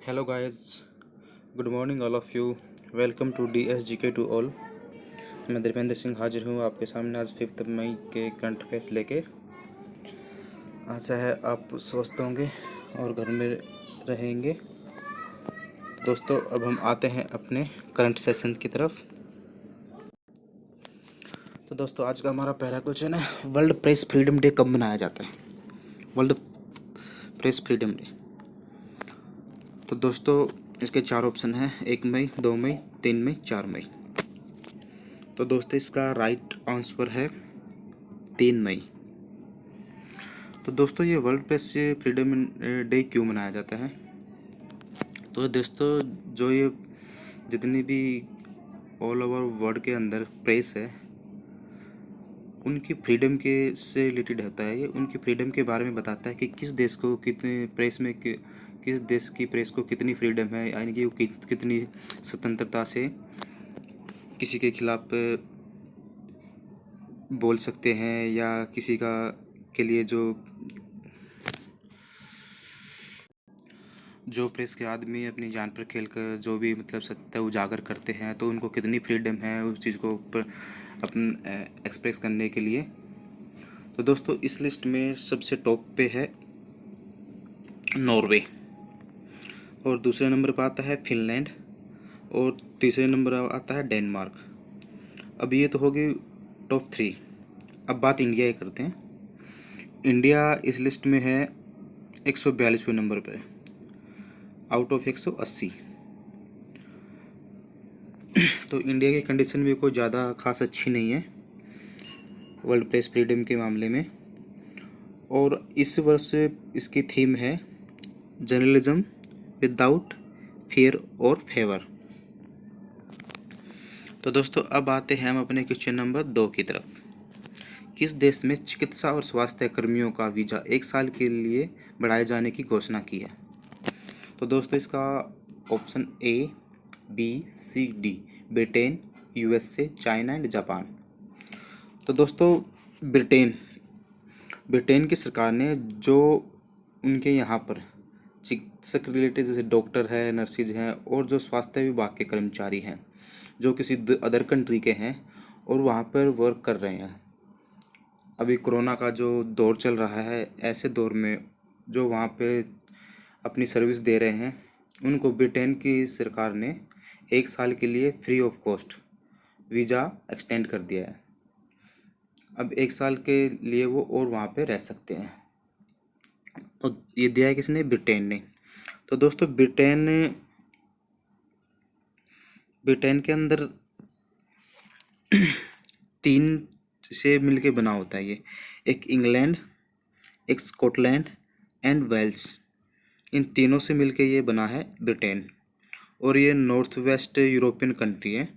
Hello guys, good morning all of you. Welcome to DSGK to all. मैं धर्मेंद्र सिंह हाजिर हूँ आपके सामने आज 5 मई के करंट अफेयर्स लेके। आशा है आप स्वस्थ होंगे और घर में रहेंगे। दोस्तों अब हम आते हैं अपने करंट सेशन की तरफ। तो दोस्तों आज का हमारा पहला क्वेश्चन है, वर्ल्ड प्रेस फ्रीडम डे कब मनाया जाता है? World press freedom day. तो दोस्तों इसके 4 ऑप्शन हैं, 1 मई, 2 मई, 3 मई, 4 मई। तो दोस्तों इसका राइट आंसर है 3 मई। तो दोस्तों ये वर्ल्ड प्रेस फ्रीडम डे क्यों मनाया जाता है? तो दोस्तों जो ये जितनी भी ऑल ओवर वर्ल्ड के अंदर प्रेस है उनकी फ्रीडम के से रिलेटेड होता है। ये उनकी फ्रीडम के बारे में बताता है कि किस देश को कितने प्रेस में किस देश की प्रेस को कितनी फ्रीडम है, यानी कि वो कितनी स्वतंत्रता से किसी के खिलाफ बोल सकते हैं या किसी का के लिए जो प्रेस के आदमी अपनी जान पर खेल कर जो भी मतलब सत्य उजागर करते हैं तो उनको कितनी फ्रीडम है उस चीज़ को ऊपर अपन एक्सप्रेस करने के लिए। तो दोस्तों इस लिस्ट में सबसे टॉप पे है नॉर्वे, और दूसरे नंबर पर आता है फिनलैंड, और तीसरे नंबर आता है डेनमार्क। अब ये तो होगी टॉप 3। अब बात इंडिया की करते हैं। इंडिया इस लिस्ट में है 142वें नंबर पर आउट ऑफ 180। तो इंडिया की कंडीशन भी कोई ज़्यादा खास अच्छी नहीं है वर्ल्ड प्रेस फ्रीडम के मामले में। और इस वर्ष इसकी थीम है जर्नलिज्म विदाउट फियर और फेवर। तो दोस्तों अब आते हैं हम अपने क्वेश्चन नंबर 2 की तरफ। किस देश में चिकित्सा और स्वास्थ्य कर्मियों का वीज़ा 1 साल के लिए बढ़ाए जाने की घोषणा की है? तो दोस्तों इसका option A, B, C, D, Britain, USA, China and Japan. तो दोस्तों ब्रिटेन की सरकार ने जो उनके यहाँ पर चिकित्सक रिलेटेड जैसे डॉक्टर है, नर्सिज हैं और जो स्वास्थ्य विभाग के कर्मचारी हैं जो किसी अदर कंट्री के हैं और वहाँ पर वर्क कर रहे हैं, अभी कोरोना का जो दौर चल रहा है ऐसे दौर में जो वहाँ पे अपनी सर्विस दे रहे हैं उनको ब्रिटेन की सरकार ने 1 साल के लिए free of cost visa extend कर दिया है। अब 1 साल के लिए वो और वहाँ पे रह सकते हैं। और ये दिया है किसने? ब्रिटेन ने। तो दोस्तों ब्रिटेन के अंदर 3 से मिलके बना होता है ये, एक इंग्लैंड, एक स्कॉटलैंड एंड वेल्स। इन तीनों से मिलके ये बना है ब्रिटेन, और ये नॉर्थ वेस्ट यूरोपियन कंट्री है।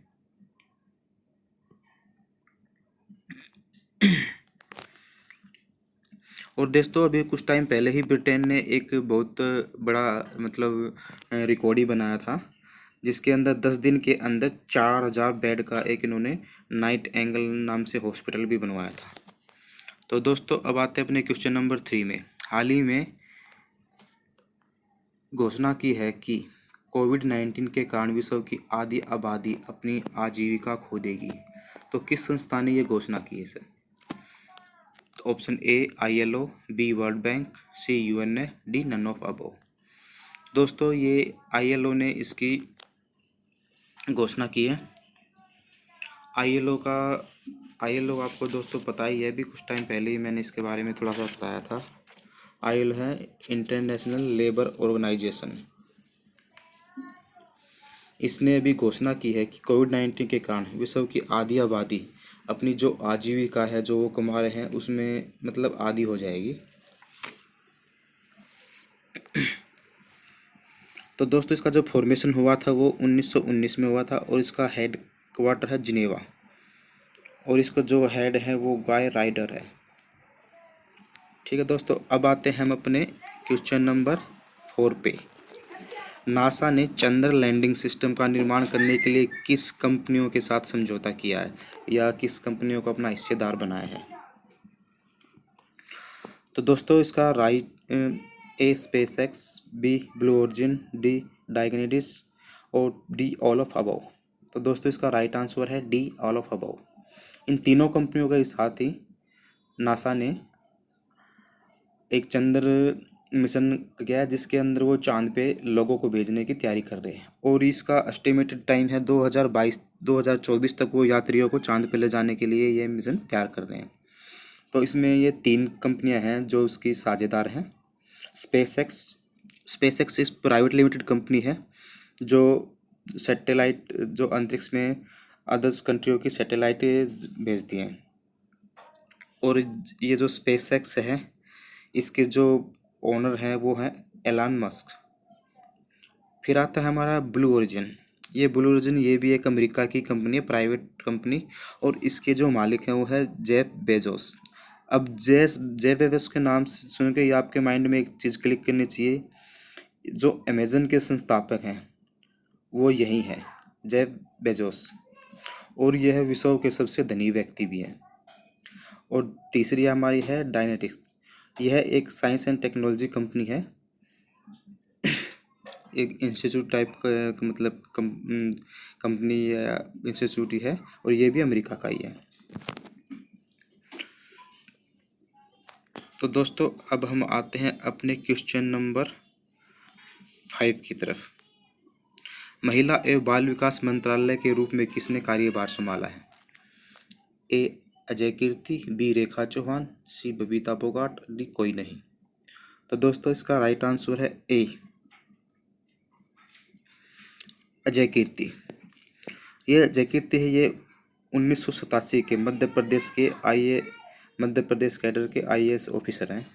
और दोस्तों अभी कुछ टाइम पहले ही ब्रिटेन ने एक बहुत बड़ा मतलब रिकॉर्ड ही बनाया था जिसके अंदर 10 दिन के अंदर 4000 बेड का एक इन्होंने नाइट एंगल नाम से हॉस्पिटल भी बनवाया था। तो दोस्तों अब आते हैं अपने क्वेश्चन नंबर 3 में। हाल ही में घोषणा की है कि कोविड-19 के कारण विश्व की आधी आबादी अपनी आजीविका खो देगी। तो किस संस्था ने ये घोषणा की है सर? तो option A ILO, B world bank, C UN, D none of above. दोस्तों ये ILO ने इसकी घोषणा की है। ILO आपको दोस्तों पता ही है, भी कुछ टाइम पहले ही मैंने इसके बारे में थोड़ा सा बताया था। ILO है इंटरनेशनल लेबर ऑर्गेनाइजेशन। इसने अभी घोषणा की है कि कोविड-19 के कारण विश्व की आधी आबादी अपनी जो आजीविका है जो वो कमा रहे हैं उसमें मतलब आधी हो जाएगी। तो दोस्तों इसका जो फॉर्मेशन हुआ था वो 1919 में हुआ था और इसका हेड क्वार्टर है जिनेवा, और इसका जो हेड है वो गाय राइडर है। ठीक है दोस्तों अब आते हैं हम अपने क्वेश्चन नंबर 4 पे। नासा ने चंद्र लैंडिंग सिस्टम का निर्माण करने के लिए किस कंपनियों के साथ समझौता किया है या किस कंपनियों को अपना हिस्सेदार बनाया है? तो दोस्तों इसका A SpaceX, B Blue Origin, D डायगनिडिस और डी ऑल ऑफ अबव। तो दोस्तों इसका राइट आंसर है डी ऑल ऑफ अबव। इन तीनों कंपनियों के साथ ही नासा ने एक चंद्र मिशन किया है जिसके अंदर वो चांद पे लोगों को भेजने की तैयारी कर रहे हैं और इसका एस्टिमेटेड टाइम है 2024 तक वो यात्रियों को चांद पे ले जाने के लिए ये मिशन तैयार कर रहे हैं। तो इसमें ये तीन कंपनियां हैं जो उसकी साझेदार हैं। स्पेस एक्स इस प्राइवेट लिमिटेड कंपनी है जो सैटेलाइट जो अंतरिक्ष में अदर्स कंट्रियों की सैटेलाइट भेजती हैं। और ये जो स्पेस एक्स है इसके जो ओनर हैं वो हैं एलन मस्क। फिर आता है हमारा ब्लू ओरिजिन। ये भी एक अमेरिका की कंपनी है, प्राइवेट कंपनी, और इसके जो मालिक हैं वो है जेफ बेजोस। अब जेफ बेजोस के नाम सुन के ही आपके माइंड में एक चीज़ क्लिक करनी चाहिए, जो अमेजन के संस्थापक हैं वो यही है, जेफ बेजोस, और यह विश्व के सबसे धनी व्यक्ति भी हैं। और तीसरी हमारी है डायनेटिक्स। यह एक साइंस एंड टेक्नोलॉजी कंपनी है, एक इंस्टीट्यूट टाइप का मतलब कंपनी या इंस्टीट्यूट ही है, और ये भी अमेरिका का ही है। तो दोस्तों अब हम आते हैं अपने क्वेश्चन नंबर 5 की तरफ। महिला एवं बाल विकास मंत्रालय के रूप में किसने कार्यभार संभाला है? ए अजय कीर्ति, बी रेखा चौहान, सी बबीता फोगाट, डी कोई नहीं। तो दोस्तों इसका राइट आंसर है ए अजय कीर्ति। ये अजय कीर्ति है, ये 1987 के मध्य प्रदेश कैडर के आईएएस ऑफिसर हैं।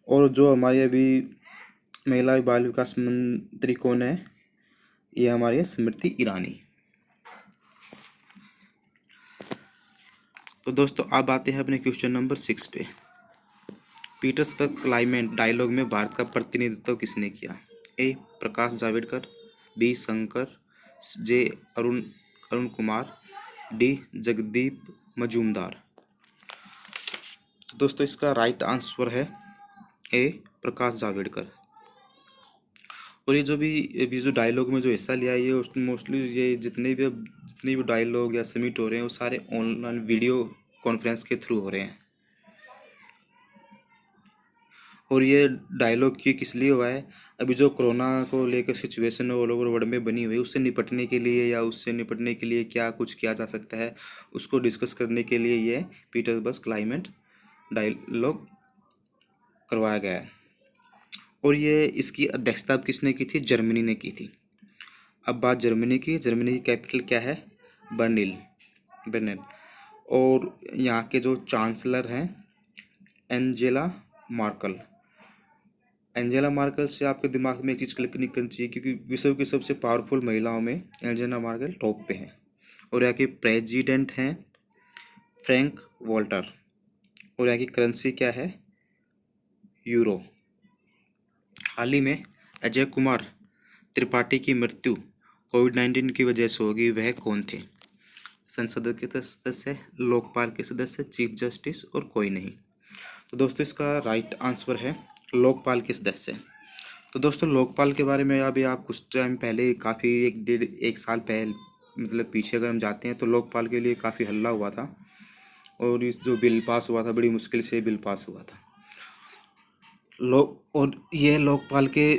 और जो हमारे अभी महिला बाल विकास मंत्री कौन है? ये हमारी स्मृति ईरानी। तो दोस्तों अब आते हैं अपने क्वेश्चन नंबर 6 पे। पीटर्सबर्ग क्लाइमेट डायलॉग में भारत का प्रतिनिधित्व किसने किया? ए प्रकाश जावड़ेकर, बी शंकर, जे अरुण कुमार, डी जगदीप मजूमदार। तो दोस्तों इसका राइट आंसर है ए प्रकाश जावड़ेकर। और ये जो डायलॉग में जो हिस्सा लिया है, ये मोस्टली ये जितने भी डायलॉग या समिट हो रहे हैं वो सारे ऑनलाइन वीडियो कॉन्फ्रेंस के थ्रू हो रहे हैं। और ये डायलॉग किस लिए हुआ है? अभी जो कोरोना को लेकर सिचुएशन ऑल ओवर वर्ल्ड में बनी हुई है उससे निपटने के लिए या उससे निपटने के लिए क्या कुछ किया जा सकता है उसको डिस्कस करने के लिए ये पीटर्सबर्ग क्लाइमेट डायलॉग करवाया गया है। और ये इसकी अध्यक्षता किसने की थी? जर्मनी ने की थी। अब बात जर्मनी की कैपिटल क्या है? बर्लिन। और यहाँ के जो चांसलर हैं एंजेला मार्कल से आपके दिमाग में एक चीज़ क्लिक नहीं करनी चाहिए, क्योंकि विश्व की सबसे पावरफुल महिलाओं में एंजेला मार्कल टॉप पे हैं। और यहाँ के प्रेसिडेंट हैं फ्रैंक वॉल्टर। और यहाँ की करेंसी क्या है? यूरो। हाल ही में अजय कुमार त्रिपाठी की मृत्यु कोविड-19 की वजह से होगी, वह कौन थे? संसद के सदस्य, लोकपाल के सदस्य, चीफ जस्टिस और कोई नहीं। तो दोस्तों इसका राइट आंसर है लोकपाल के सदस्य। तो दोस्तों लोकपाल के बारे में अभी आप कुछ टाइम पहले काफ़ी एक साल पहले मतलब पीछे अगर हम जाते हैं तो लोकपाल के लिए काफ़ी हल्ला हुआ था, और इस जो बिल पास हुआ था बड़ी मुश्किल से बिल पास हुआ था। और ये लोकपाल के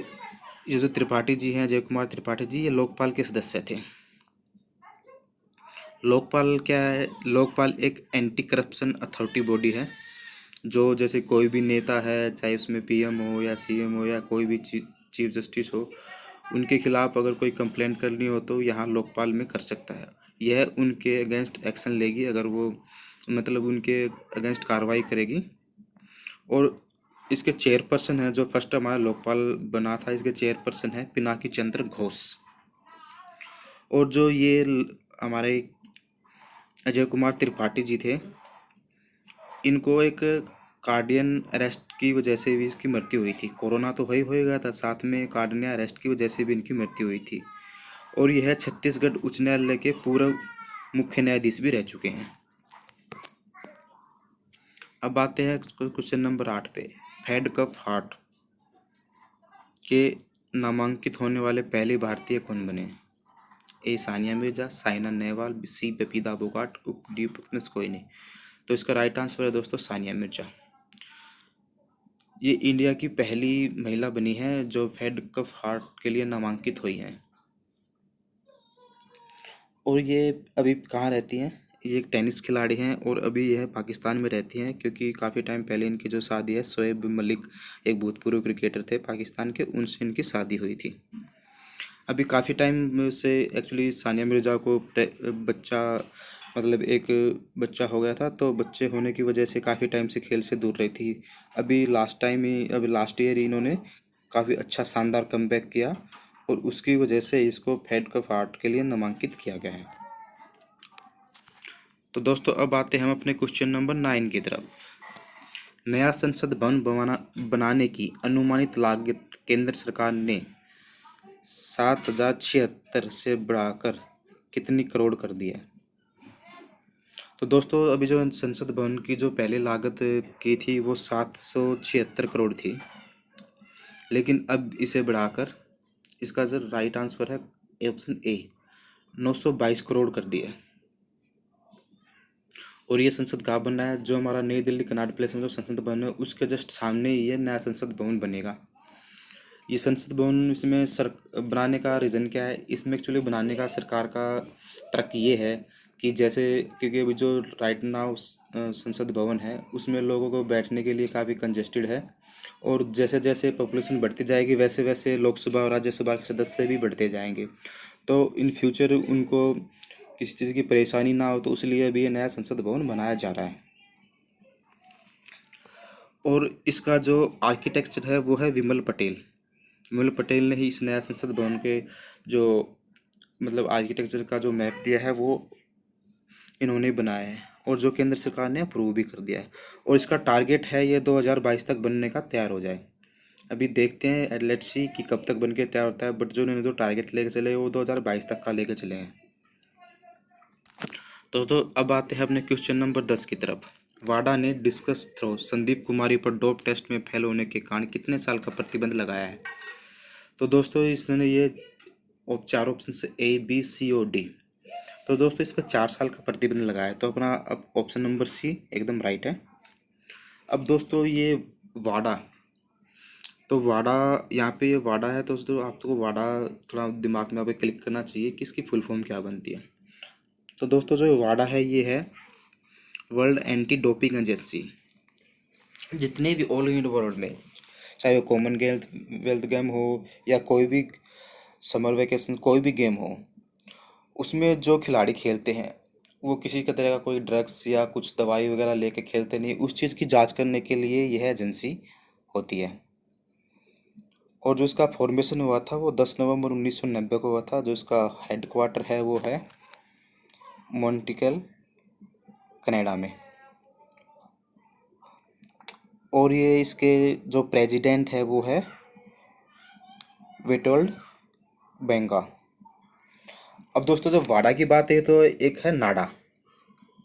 ये जो त्रिपाठी जी हैं, अजय कुमार त्रिपाठी जी, ये लोकपाल के सदस्य थे। लोकपाल क्या है? लोकपाल एक एंटी करप्शन अथॉरिटी बॉडी है, जो जैसे कोई भी नेता है, चाहे उसमें पीएम हो या सीएम हो या कोई भी चीफ जस्टिस हो, उनके खिलाफ अगर कोई कंप्लेंट करनी हो तो यहाँ लोकपाल में कर सकता है। यह उनके अगेंस्ट एक्शन लेगी अगर वो मतलब उनके अगेंस्ट कार्रवाई करेगी। और इसके चेयरपर्सन है, जो फर्स्ट हमारा लोकपाल बना था, इसके चेयरपर्सन है पिनाकी चंद्र घोष। और जो ये हमारे अजय कुमार त्रिपाठी जी थे, इनको एक कार्डियन अरेस्ट की वजह से भी इसकी मृत्यु हुई थी। कोरोना तो हो गया था, साथ में कार्डियन अरेस्ट की वजह से भी इनकी मृत्यु हुई थी। और यह छत्तीसगढ़ उच्च न्यायालय के पूर्व मुख्य न्यायाधीश भी रह चुके हैं। अब आते हैं क्वेश्चन नंबर 8 पे। फेड कप हार्ट के नामांकित होने वाले पहले भारतीय कौन बने? ए सानिया मिर्जा, साइना नेहवाल, सी बपीदा फोगाट, डी प्रज्ञेश कोई नहीं। तो इसका राइट आंसर है दोस्तों सानिया मिर्जा। ये इंडिया की पहली महिला बनी है जो फेड कप हार्ट के लिए नामांकित हुई हैं। और ये अभी कहाँ रहती हैं? ये एक टेनिस खिलाड़ी हैं और अभी यह पाकिस्तान में रहती हैं, क्योंकि काफ़ी टाइम पहले इनकी जो शादी है शोएब मलिक, एक भूतपूर्व क्रिकेटर थे पाकिस्तान के, उनसे इनकी शादी हुई थी। अभी काफ़ी टाइम से एक्चुअली सानिया मिर्ज़ा को बच्चा, मतलब एक बच्चा हो गया था, तो बच्चे होने की वजह से काफ़ी टाइम से खेल से दूर रही थी। अभी लास्ट ईयर ही इन्होंने काफ़ी अच्छा शानदार कमबैक किया और उसकी वजह से इसको फेड कप हार्ट के लिए नामांकित किया गया है। तो दोस्तों अब आते हैं हम अपने क्वेश्चन नंबर 9 की तरफ। नया संसद भवन बनाने की अनुमानित लागत केंद्र सरकार ने 7,076 से बढ़ाकर कितनी करोड़ कर दी है? तो दोस्तों अभी जो संसद भवन की जो पहले लागत की थी वो 776 करोड़ थी, लेकिन अब इसे बढ़ाकर इसका जो राइट आंसर है ऑप्शन ए 922 करोड़ कर दिया है। और ये संसद कहाँ बनना है? जो हमारा नई दिल्ली कनॉट प्लेस में जो संसद भवन है उसके जस्ट सामने ही ये नया संसद भवन बनेगा। ये संसद भवन इसमें बनाने का रीज़न क्या है? इसमें एक्चुअली बनाने का सरकार का तर्क ये है कि जैसे, क्योंकि अभी जो राइट नाउ संसद भवन है उसमें लोगों को बैठने के लिए काफ़ी कंजेस्टेड है, और जैसे जैसे पॉपुलेशन बढ़ती जाएगी वैसे वैसे लोकसभा और राज्यसभा के सदस्य भी बढ़ते जाएंगे, तो इन फ्यूचर उनको किसी चीज़ की परेशानी ना हो, तो इसलिए अभी ये नया संसद भवन बनाया जा रहा है। और इसका जो आर्किटेक्चर है वो है विमल पटेल ने ही इस नया संसद भवन के जो मतलब आर्किटेक्चर का जो मैप दिया है वो इन्होंने बनाया है, और जो केंद्र सरकार ने अप्रूव भी कर दिया है। और इसका टारगेट है ये 2022 तक बनने का तैयार हो जाए। अभी देखते हैं लेट्स सी कि कब तक बन के तैयार होता है, बट जो इन्होंने जो टारगेट लेके चले वो 2022 तक का लेके चले हैं। तो दोस्तों अब आते हैं अपने क्वेश्चन नंबर 10 की तरफ। वाडा ने डिस्कस थ्रो संदीप कुमारी पर डोप टेस्ट में फेल होने के कारण कितने साल का प्रतिबंध लगाया है? तो दोस्तों इसने ये 4 ऑप्शन से ए, बी, सी और डी। तो दोस्तों इस पर 4 साल का प्रतिबंध लगाया है, तो अपना अब ऑप्शन नंबर सी एकदम राइट है। अब दोस्तों ये वाडा, तो वाडा यहाँ पे ये वाडा है, तो दोस्तों आपको वाडा थोड़ा दिमाग में आप क्लिक करना चाहिए कि इसकी फुल फॉर्म क्या बनती है। तो दोस्तों जो वाडा है ये है वर्ल्ड एंटी डोपिंग एजेंसी। जितने भी ऑल इंडिया वर्ल्ड में, चाहे वो कॉमनवेल्थ गेम हो या कोई भी समर वेकेशन कोई भी गेम हो, उसमें जो खिलाड़ी खेलते हैं वो किसी का तरह का कोई ड्रग्स या कुछ दवाई वगैरह लेके खेलते नहीं, उस चीज़ की जांच करने के लिए यह एजेंसी होती है। और जो इसका फॉर्मेशन हुआ था वो 10 नवंबर 1990 को हुआ था। जो इसका हेडक्वार्टर है वो है मॉन्ट्रियल कनाडा में। और ये इसके जो प्रेसिडेंट है वो है विटोल्ड बेंगा। अब दोस्तों जब वाडा की बात है तो एक है नाडा।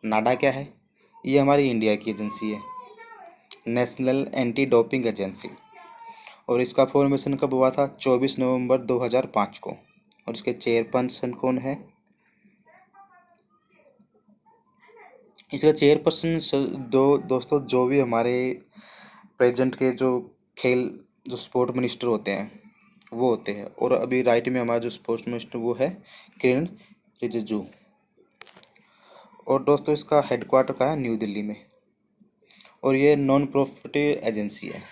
नाडा क्या है? ये हमारी इंडिया की एजेंसी है, नेशनल एंटी डोपिंग एजेंसी। और इसका फॉर्मेशन कब हुआ था? 24 नवंबर 2005 को। और इसके चेयरपर्सन कौन है? इसका चेयरपर्सन दोस्तों जो भी हमारे प्रेजेंट के जो खेल जो स्पोर्ट मिनिस्टर होते हैं वो होते हैं। और अभी राइट में हमारा जो स्पोर्ट्स मिनिस्टर वो है किरण रिजिजू। और दोस्तों इसका हेडक्वार्टर का है न्यू दिल्ली में। और ये नॉन प्रॉफिट एजेंसी है।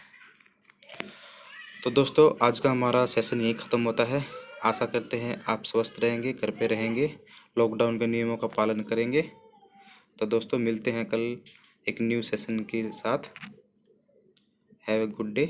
तो दोस्तों आज का हमारा सेशन यही ख़त्म होता है। आशा करते हैं आप स्वस्थ रहेंगे, घर पे रहेंगे, लॉकडाउन के नियमों का पालन करेंगे। तो दोस्तों मिलते हैं कल एक न्यू सेशन के साथ। Have a good day.